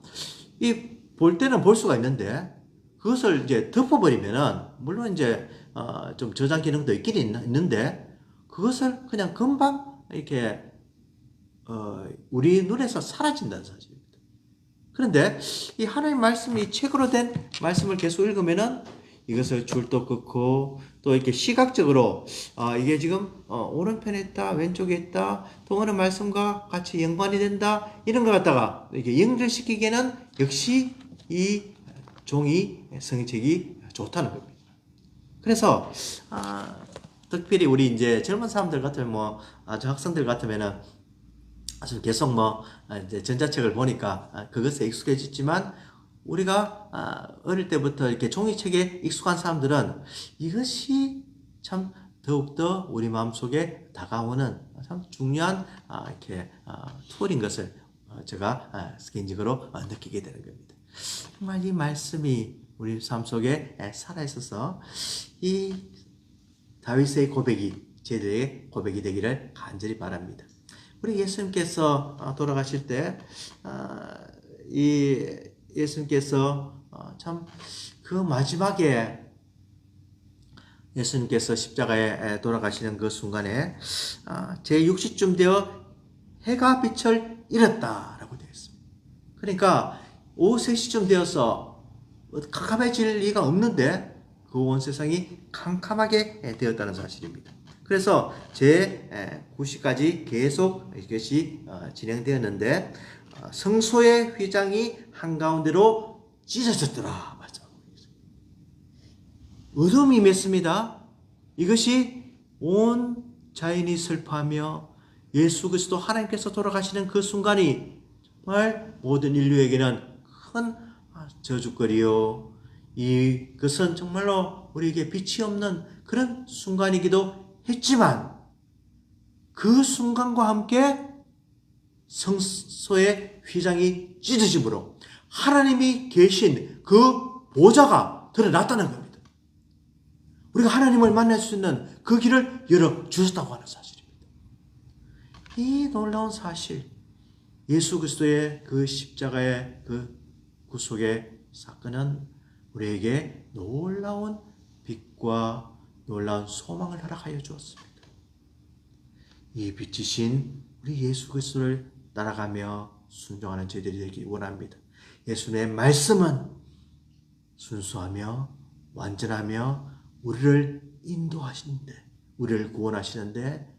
이 볼 때는 볼 수가 있는데 그것을 이제 덮어버리면은, 물론 이제 좀 저장 기능도 있긴 있는데 그것을 그냥 금방 이렇게 우리 눈에서 사라진다는 사실입니다. 그런데 이 하나님 말씀이 책으로 된 말씀을 계속 읽으면은 이것을 줄도 긋고 또 이렇게 시각적으로 이게 지금 오른편에 있다, 왼쪽에 있다, 또 어느 말씀과 같이 연관이 된다, 이런 걸 갖다가 이렇게 연결시키기에는 역시 이 종이 성경책이 좋다는 겁니다. 그래서 특별히 우리 이제 젊은 사람들 같으면 아주 학생들 같으면은 아주 계속 이제 전자책을 보니까 그것에 익숙해졌지만, 우리가 어릴 때부터 이렇게 종이책에 익숙한 사람들은 이것이 참 더욱더 우리 마음속에 다가오는 참 중요한 이렇게 툴인 것을 제가 개인적으로 느끼게 되는 겁니다. 정말 이 말씀이 우리 삶 속에 살아있어서 이 다윗의 고백이 저희들의 고백이 되기를 간절히 바랍니다. 우리 예수님께서 돌아가실 때 이 예수님께서 참 그 마지막에 예수님께서 십자가에 돌아가시는 그 순간에 제6시쯤 되어 해가 빛을 잃었다라고 되어 있습니다. 그러니까 오후 3시쯤 되어서 캄캄해질 리가 없는데 그 온 세상이 캄캄하게 되었다는 사실입니다. 그래서 제9시까지 계속 이것이 진행되었는데 성소의 휘장이 한가운데로 찢어졌더라. 어둠이 임했습니다. 이것이 온 자연이 슬퍼하며 예수 그리스도 하나님께서 돌아가시는 그 순간이 정말 모든 인류에게는 큰 저주거리요, 이것은 정말로 우리에게 빛이 없는 그런 순간이기도 했지만, 그 순간과 함께 성소의 휘장이 찢어짐으로 하나님이 계신 그 보좌가 드러났다는 겁니다. 우리가 하나님을 만날 수 있는 그 길을 열어주셨다고 하는 사실입니다. 이 놀라운 사실, 예수 그리스도의 그 십자가의 그 구속의 사건은 우리에게 놀라운 빛과 놀라운 소망을 허락하여 주었습니다. 이 빛이신 우리 예수 그리스도를 따라가며 순종하는 저희들이 되기 원합니다. 예수님의 말씀은 순수하며 완전하며 우리를 인도하시는데, 우리를 구원하시는데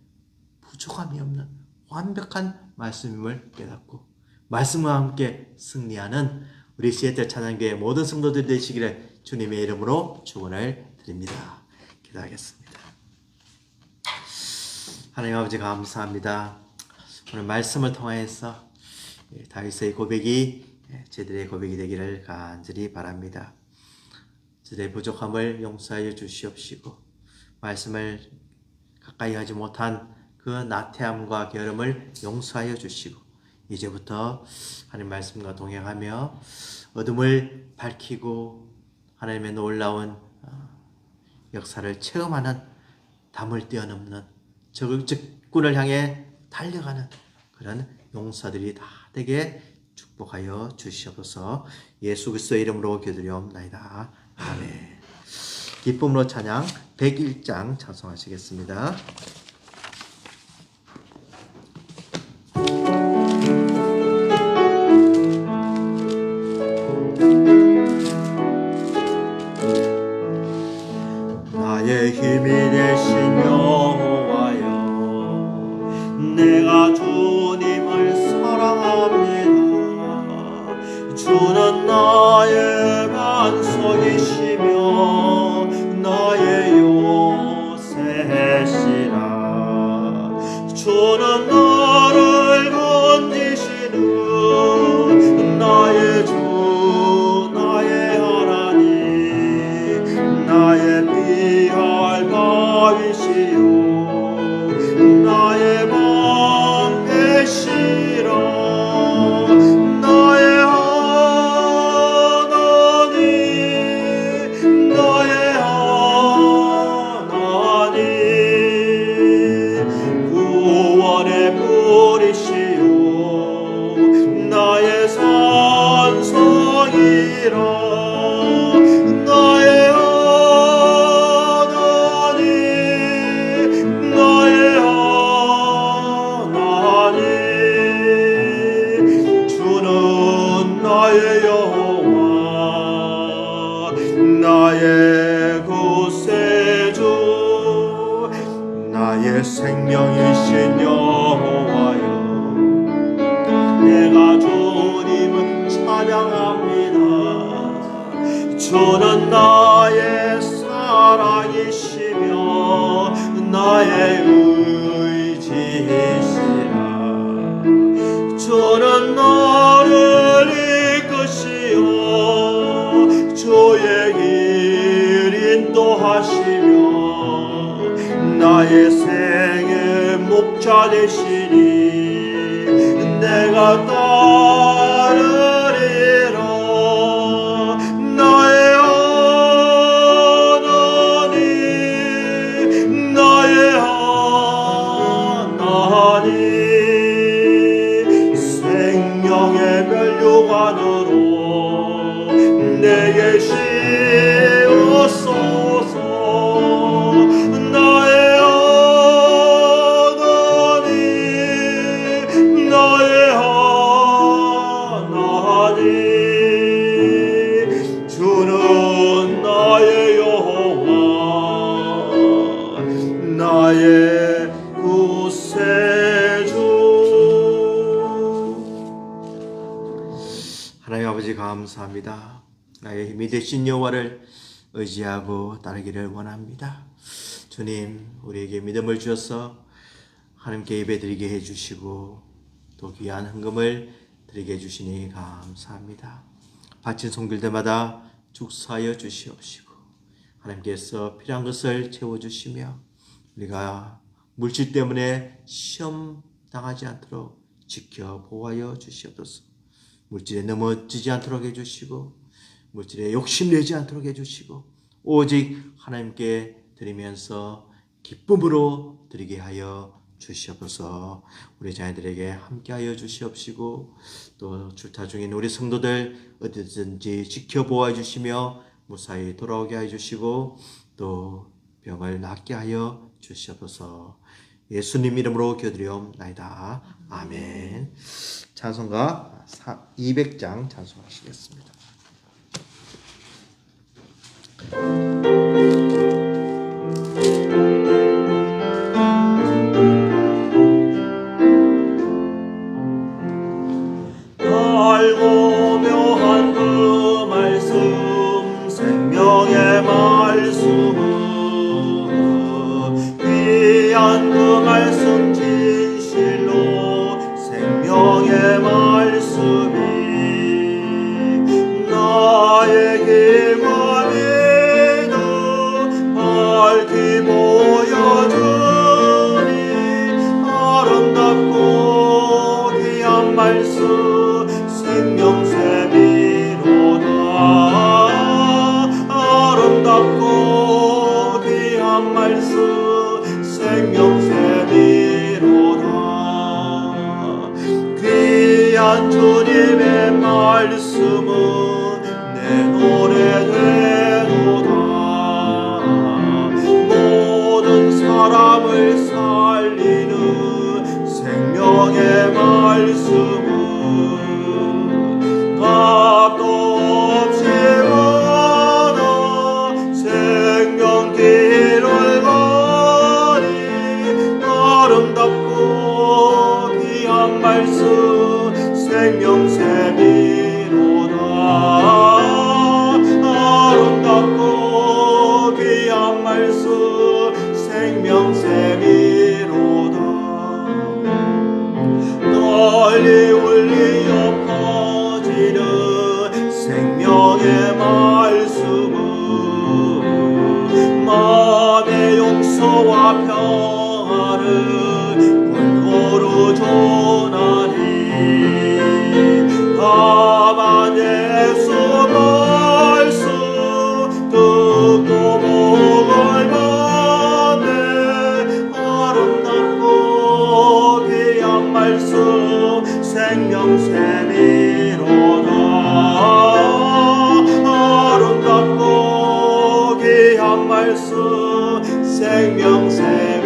부족함이 없는 완벽한 말씀임을 깨닫고 말씀과 함께 승리하는 우리 시애틀 찬양교회 모든 성도들 되시기를 주님의 이름으로 축원을 드립니다. 기도하겠습니다. 하나님 아버지 감사합니다. 오늘 말씀을 통하여서 다윗의 고백이 저희들의 고백이 되기를 간절히 바랍니다. 저희들의 부족함을 용서하여 주시옵시고, 말씀을 가까이 하지 못한 그 나태함과 게으름을 용서하여 주시고, 이제부터 하나님 말씀과 동행하며 어둠을 밝히고 하나님의 놀라운 역사를 체험하는, 담을 뛰어넘는 적군을 향해 달려가는 그런 용사들이 다 되게 축복하여 주시옵소서. 예수 그리스도의 이름으로 기도드리옵나이다. 아멘. 기쁨으로 찬양 101장 찬송하시겠습니다. 주는 나의 반석이시며 나의 요새시라. 주는 나를 건지시는 나의 주 나의 하나님, 나의 피할 바위시요 나의 방패시라. 나의 하나님, 나의 하나님, 구원의 뿌리시요 나의 산성이라. 나의 하나님, 나의 하나님, 주는 나의 여호와 나의 구세주 나의 생명이신 여호와여 내가 주님을 찬양합니다. 주는 나의 사랑이시며 나의 의지이시라. 주는 나를 이끄시어 주의 길 인도하시며 나의 생의 목자 되시니 내가 따르리라. 나의 하나님, 나의 하나님, 생명의 면류관으로 내게 씌우소서. 나의 하나님, 나의 하나님, 주는 나의 여호와 나의 구세주. 하나님 아버지 감사합니다. 나의 힘이 되신 여호와를 의지하고 따르기를 원합니다. 주님, 우리에게 믿음을 주셔서 하나님께 예배드리게 해주시고 또 귀한 헌금을 드리게 해주시니 감사합니다. 바친 손길들마다 축사하여 주시옵시고 하나님께서 필요한 것을 채워주시며 우리가 물질 때문에 시험 당하지 않도록 지켜 보호하여 주시옵소서. 물질에 넘어지지 않도록 해주시고 물질에 욕심내지 않도록 해주시고 오직 하나님께 드리면서 기쁨으로 드리게 하여 주시옵소서. 우리 자녀들에게 함께하여 주시옵시고 또 출타 중인 우리 성도들 어디든지 지켜보아 주시며 무사히 돌아오게 하여 주시고 또 병을 낫게 하여 주시옵소서. 예수님 이름으로 기도드리옵나이다. 아멘. 찬송가 200장 찬송하시겠습니다. 달고 묘한 그 말씀 생명의 말씀은 귀한 그 말씀 진실로 생명의 말씀이 나의 힘과 믿음 밝히 보여주니 아름답고 귀한 말씀 생명샘이로다. 아름답고 귀한 말씀 생명샘이로다. 귀한 주님의 말씀은 내 노래 되도다. 모든 사람을 살리는 생명의 말씀은 값도 없이 받아 생명길을 가니 아름답고 귀한 말씀 생명샘이로다. 울리어 퍼지는 생명의 말씀은 마음의 용서와 평화를 골고루 전하니 다만 예수 말씀 듣고 목을 받네 아름답고 귀한 말씀 생명샘이로다 아름답고 귀한 말씀 생명샘이로다.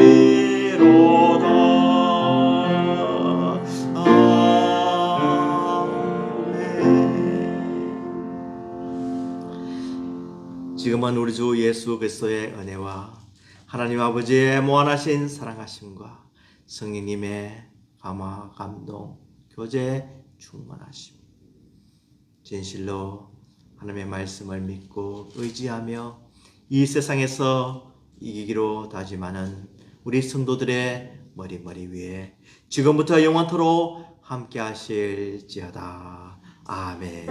지금은 우리 주 예수 그리스도의 은혜와 하나님 아버지의 무한하신 사랑하심과 성령님의 감화, 감동, 교제, 충만하심 진실로 하나님의 말씀을 믿고 의지하며 이 세상에서 이기기로 다짐하는 우리 성도들의 머리 위에 지금부터 영원토록 함께 하실지어다. 아멘.